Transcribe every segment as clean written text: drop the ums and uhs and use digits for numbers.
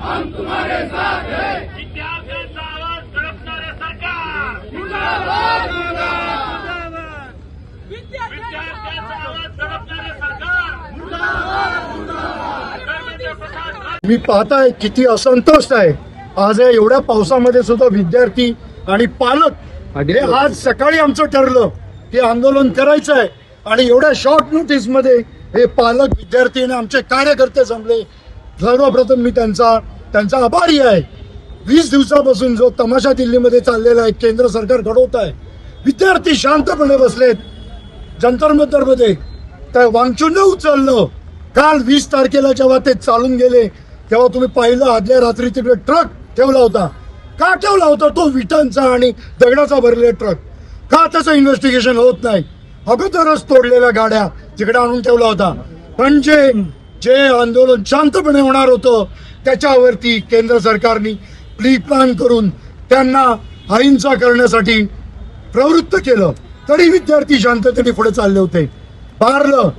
हम तुम्हारे साथ हैं। विद्यार्थ्यांचा आवाज दडपणारे सरकार, मुर्दाबाद मुर्दाबाद विद्यार्थ्यांचा आवाज दडपणारे सरकार, मुर्दाबाद मुर्दाबाद। धर्मेंद्र प्रसाद मी पाहताय किती असंतोष आहे। आज या एवढ्या पावसामध्ये सुद्धा विद्यार्थी आणि पालक हे आज सकाळी आमचं ठरलं की आंदोलन करायचं आहे आणि एवढ्या शॉर्ट नोटीस मध्ये हे पालक विद्यार्थी आणि आमचे कार्यकर्ते जमले। सर्वप्रथम मी त्यांचा आभारी आहे। 20 दिवसापासून जो तमाशा दिल्लीमध्ये चाललेला आहे, केंद्र सरकार घडवत आहे, विद्यार्थी शांतपणे बसलेत जंतर मंतर मध्ये, त्या वांगचून उचललं। काल 20 तारखेला जेव्हा ते चालून गेले तेव्हा तुम्ही पाहिलं आदल्या रात्री तिकडे ट्रक ठेवला होता। का ठेवला होता तो? विटांचा आणि दगडाचा भरलेला ट्रक। का त्याचं इन्व्हेस्टिगेशन होत नाही? अगोदरच तोडलेल्या गाड्या तिकडे आणून ठेवला होता। पण जे आंदोलन शांतपणे होणार होतं त्याच्यावरती केंद्र सरकारने प्री प्लॅन करून त्यांना अहिंसा करण्यासाठी प्रवृत्त केलं। तरी विद्यार्थी शांततेने पुढे चालले होते। पारलं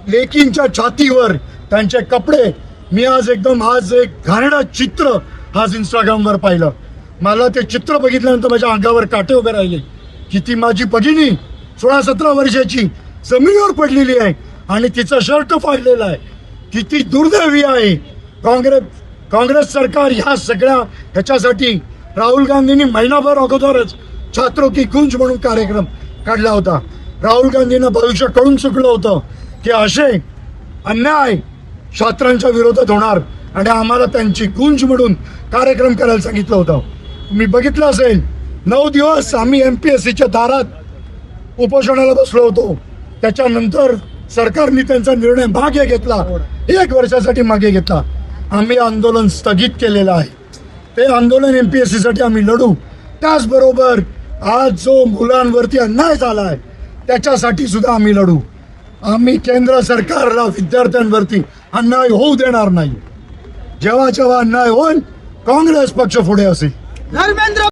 लेकींच्या छातीवर त्यांचे कपडे। मी आज एक घाणेरडं चित्र आज इंस्टाग्रामवर पाहिलं। मला ते चित्र बघितल्यानंतर माझ्या अंगावर काटे उभे राहिले। किती माझी भगिनी 16-17 वर्षाची जमिनीवर पडलेली आहे आणि तिचा शर्ट फाडलेला आहे। किती दुर्दैवी आहे। काँग्रेस सरकार ह्या सगळ्या ह्याच्यासाठी राहुल गांधींनी महिनाभर अगोदरच छात्रों की गूंज म्हणून कार्यक्रम काढला होता। राहुल गांधींना भविष्य कळून चुकलं होतं की असे अन्याय छात्रांच्या विरोधात होणार आणि आम्हाला त्यांची गूंज म्हणून कार्यक्रम करायला सांगितलं होतं। तुम्ही बघितलं असेल 9 दिवस आम्ही MPSCच्या दारात उपोषणाला बसलो होतो। त्याच्यानंतर सरकारने त्यांचा निर्णय मागे घेतला, 1 वर्षासाठी मागे घेतला। आम्ही आंदोलन स्थगित केलेलं आहे। ते आंदोलन MPSC साठी आम्ही लढू। त्याचबरोबर आज जो मुलांवरती अन्याय झाला आहे त्याच्यासाठी सुद्धा आम्ही लढू। आम्ही केंद्र सरकारला विद्यार्थ्यांवरती अन्याय होऊ देणार नाही। जेव्हा अन्याय होईल काँग्रेस पक्ष पुढे असेल। धर्मेंद्र